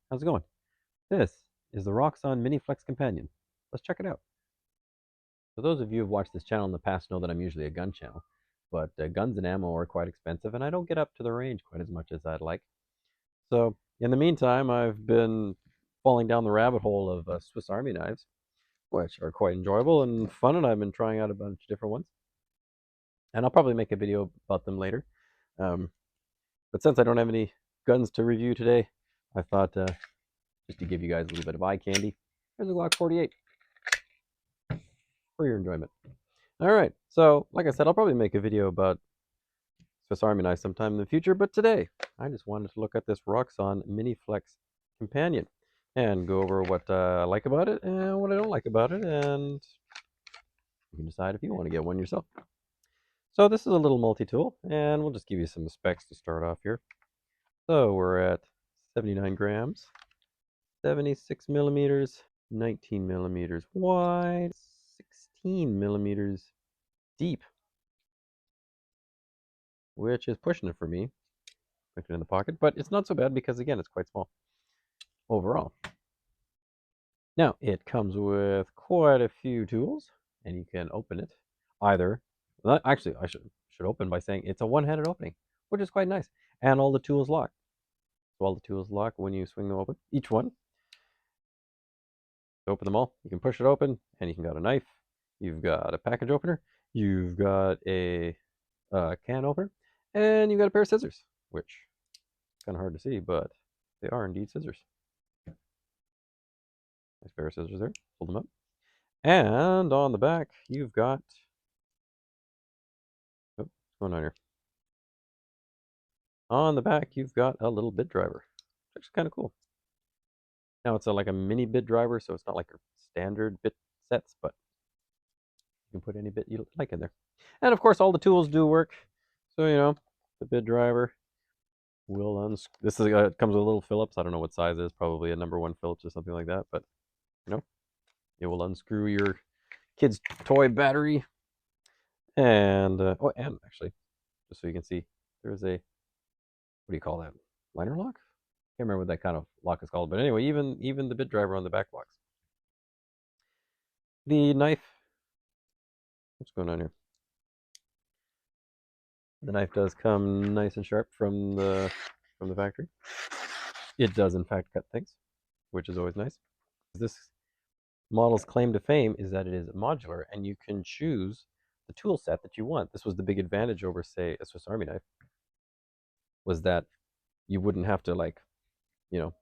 How's it going? This is the Roxon Mini Flex Companion. Let's check it out. For those of you who've watched this channel in the past know that I'm usually a gun channel, but guns and ammo are quite expensive, and I don't get up to the range quite as much as I'd like. So, in the meantime, I've been falling down the rabbit hole of Swiss Army knives, which are quite enjoyable and fun, and I've been trying out a bunch of different ones. And I'll probably make a video about them later. Um, but since I don't have any guns to review today, I thought just to give you guys a little bit of eye candy, here's a Glock 48 for your enjoyment. All right, so like I said, I'll probably make a video about Swiss Army knife sometime in the future, but today I just wanted to look at this Roxon Mini Flex Companion and go over what I like about it and what I don't like about it, and you can decide if you want to get one yourself. So this is a little multi-tool, and we'll just give you some specs to start off here. So we're at 79 grams, 76 millimeters, 19 millimeters wide, 16 millimeters deep, which is pushing it for me. Put it in the pocket, but it's not so bad because, again, it's quite small overall. Now, it comes with quite a few tools, and you can open it either. Well, actually, I should open by saying it's a one-handed opening, which is quite nice, and all the tools lock. So all the tools lock when you swing them open. Each one. To open them all, you can push it open, and you can got a knife. You've got a package opener. You've got a can opener, and you've got a pair of scissors, which is kind of hard to see, but they are indeed scissors. Nice pair of scissors there. Hold them up. And on the back, you've got... Oh, what's going on here? On the back, you've got a little bit driver, which is kind of cool. Now, it's like a mini bit driver, so it's not like your standard bit sets, but you can put any bit you like in there. And, of course, all the tools do work. So, you know, the bit driver will unscrew. This is it comes with a little Phillips. I don't know what size it is, probably a number 1 Phillips or something like that, but, you know, it will unscrew your kid's toy battery. And, oh, and actually, just so you can see, there's a, what do you call that? Liner lock? Can't remember what that kind of lock is called, but anyway, even the bit driver on the back locks. The knife, what's going on here? The knife does come nice and sharp from the factory. It does in fact cut things, which is always nice. This model's claim to fame is that it is modular, and you can choose the tool set that you want. This was the big advantage over, say, a Swiss Army knife, was that you wouldn't have to, like, you know,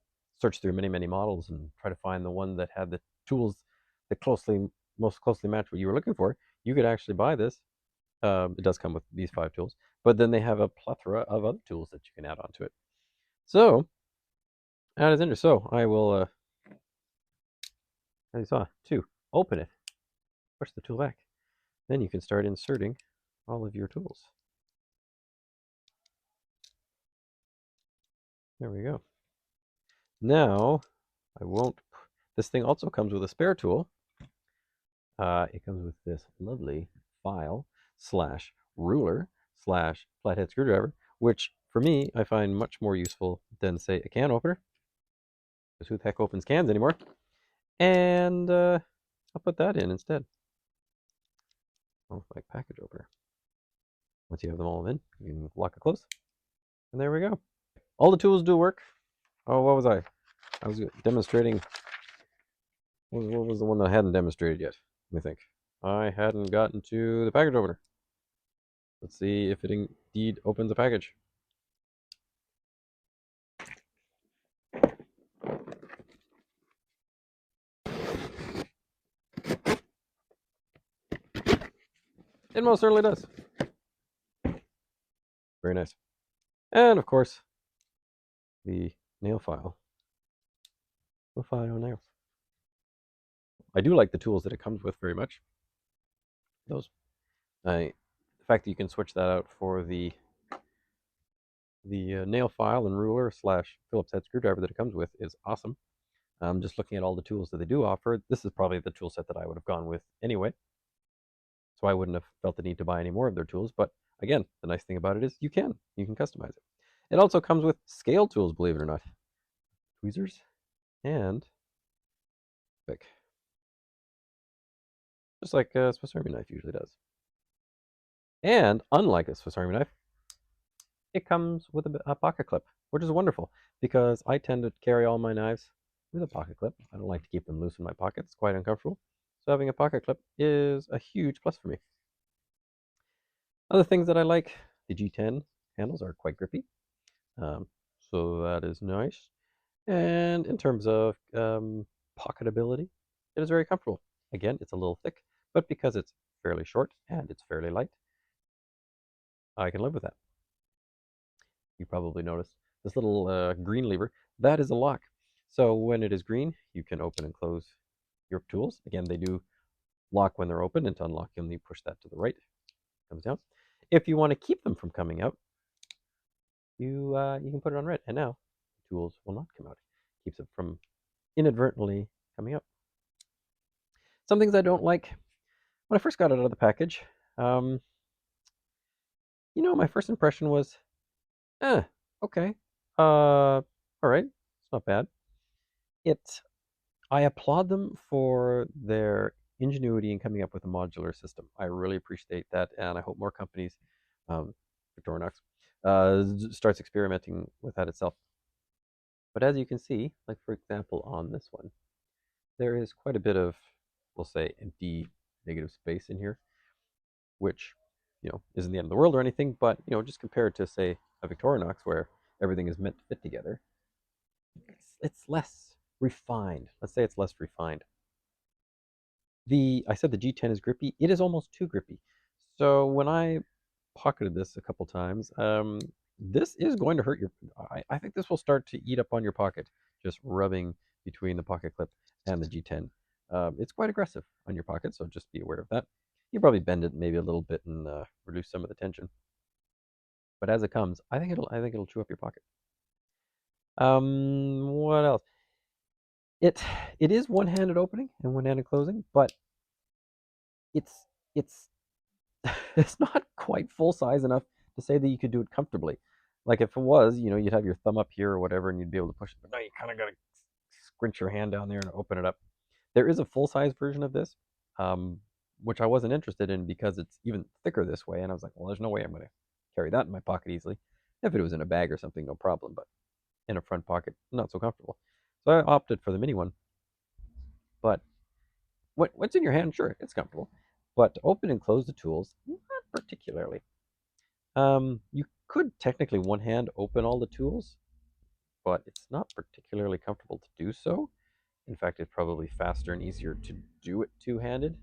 search through many models and try to find the one that had the tools that most closely match what you were looking for. You could actually buy this. It does come with these 5 tools, but then they have a plethora of other tools that you can add onto it. So that is interesting. So I will, as you saw, open it, push the tool back, then you can start inserting all of your tools. There we go. Now, I won't... This thing also comes with a spare tool. It comes with this lovely file / ruler / flathead screwdriver, which for me I find much more useful than, say, a can opener, because who the heck opens cans anymore? And I'll put that in instead. Oh, like package opener. Once you have them all in, you can lock it close, and there we go. All the tools do work. Oh, what was I? I was demonstrating. What was the one that I hadn't demonstrated yet? Let me think. I hadn't gotten to the package opener. Let's see if it indeed opens a package. It most certainly does. Very nice. And of course, the nail file. The file nails. I do like the tools that it comes with very much. The fact that you can switch that out for the nail file and ruler / Phillips head screwdriver that it comes with is awesome. Just looking at all the tools that they do offer, this is probably the tool set that I would have gone with anyway. So I wouldn't have felt the need to buy any more of their tools. But again, the nice thing about it is you can customize it. It also comes with scale tools, believe it or not. Tweezers, and quick, just like a Swiss Army knife usually does. And unlike a Swiss Army knife, it comes with a pocket clip, which is wonderful because I tend to carry all my knives with a pocket clip. I don't like to keep them loose in my pocket. It's quite uncomfortable. So having a pocket clip is a huge plus for me. Other things that I like, the G10 handles are quite grippy. So that is nice. And in terms of pocketability, it is very comfortable. Again, it's a little thick, but because it's fairly short and it's fairly light, I can live with that. You probably noticed this little green lever. That is a lock. So when it is green, you can open and close your tools. Again, they do lock when they're open, and to unlock them, you push that to the right. It comes down. If you want to keep them from coming out, you can put it on red, and now the tools will not come out. Keeps it from inadvertently coming out. Some things I don't like. When I first got it out of the package, um, my first impression was, okay, all right, it's not bad. It I applaud them for their ingenuity in coming up with a modular system. I really appreciate that, and I hope more companies, Victorinox, starts experimenting with that itself. But as you can see, like for example on this one, there is quite a bit of, we'll say, empty negative space in here, which isn't the end of the world or anything, but just compared to say a Victorinox where everything is meant to fit together, it's less refined. Let's say it's less refined. I said the G10 is grippy. It is almost too grippy. So when I pocketed this a couple times, this is going to hurt your. I think this will start to eat up on your pocket, just rubbing between the pocket clip and the G10. It's quite aggressive on your pocket, so just be aware of that. You probably bend it maybe a little bit and reduce some of the tension. But as it comes, I think it'll chew up your pocket. What else? It it is one-handed opening and one-handed closing, but it's it's it's not quite full size enough to say that you could do it comfortably. Like if it was, you'd have your thumb up here or whatever, and you'd be able to push it. But now you kind of got to squinch your hand down there and open it up. There is a full size version of this, um, which I wasn't interested in because it's even thicker this way. And I was like, well, there's no way I'm going to carry that in my pocket easily. If it was in a bag or something, no problem. But in a front pocket, not so comfortable. So I opted for the mini one. But what's in your hand? Sure, it's comfortable. But to open and close the tools, not particularly. You could technically one hand open all the tools, but it's not particularly comfortable to do so. In fact, it's probably faster and easier to do it two-handed,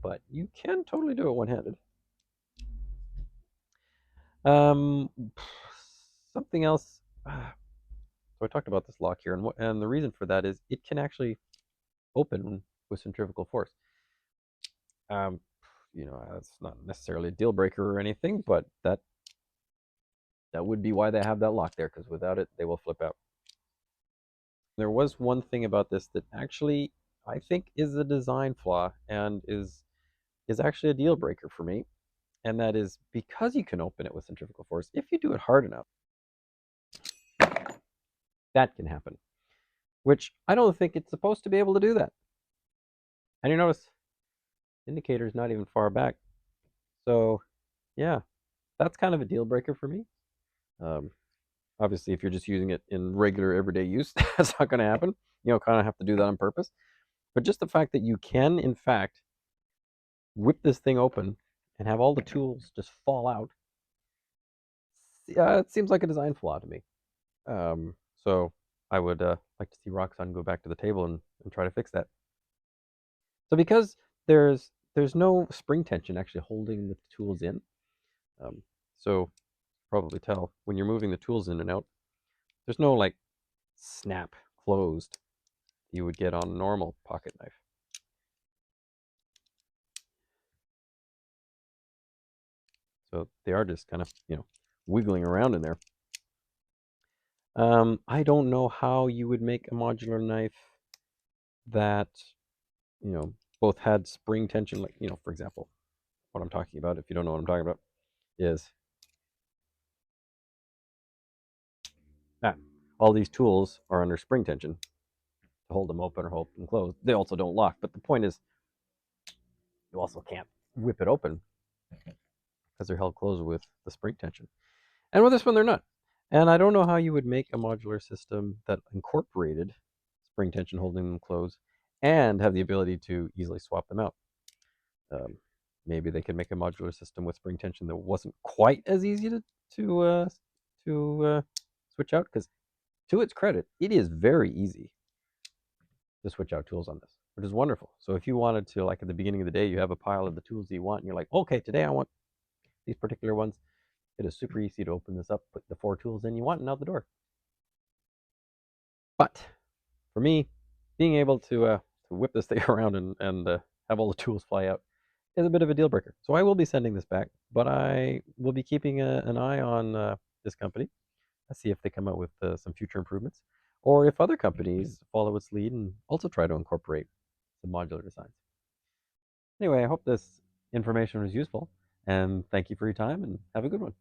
but you can totally do it one-handed. Um, Something else. So I talked about this lock here, and the reason for that is it can actually open with centrifugal force. Um, that's not necessarily a deal breaker or anything, but that would be why they have that lock there, because without it, they will flip out. There was one thing about this that actually I think is a design flaw and is actually a deal breaker for me, and that is because you can open it with centrifugal force. If you do it hard enough, that can happen, which I don't think it's supposed to be able to do that. And you notice the indicator is not even far back, so yeah, that's kind of a deal breaker for me. Um, Obviously, if you're just using it in regular everyday use, that's not going to happen. Kind of have to do that on purpose. But just the fact that you can, in fact, whip this thing open and have all the tools just fall out, it seems like a design flaw to me. So I would like to see Roxon go back to the table and try to fix that. So because there's no spring tension actually holding the tools in, so probably tell when you're moving the tools in and out, there's no like snap closed you would get on a normal pocket knife. So they are just kind of, wiggling around in there. I don't know how you would make a modular knife that, both had spring tension, like, for example, what I'm talking about, if you don't know what I'm talking about, is all these tools are under spring tension. to hold them open or hold them closed. They also don't lock. But the point is, you also can't whip it open because they're held closed with the spring tension. And with this one, they're not. And I don't know how you would make a modular system that incorporated spring tension holding them closed and have the ability to easily swap them out. Um, Maybe they could make a modular system with spring tension that wasn't quite as easy to switch out. Because to its credit, it is very easy to switch out tools on this, which is wonderful. So if you wanted to, like at the beginning of the day, you have a pile of the tools that you want, and you're like, okay, today I want these particular ones. It is super easy to open this up, put the 4 tools in you want, and out the door. But for me, being able to whip this thing around and have all the tools fly out is a bit of a deal breaker. So I will be sending this back, but I will be keeping an eye on this company. Let's see if they come out with some future improvements, or if other companies follow its lead and also try to incorporate some modular designs. Anyway, I hope this information was useful, and thank you for your time, and have a good one.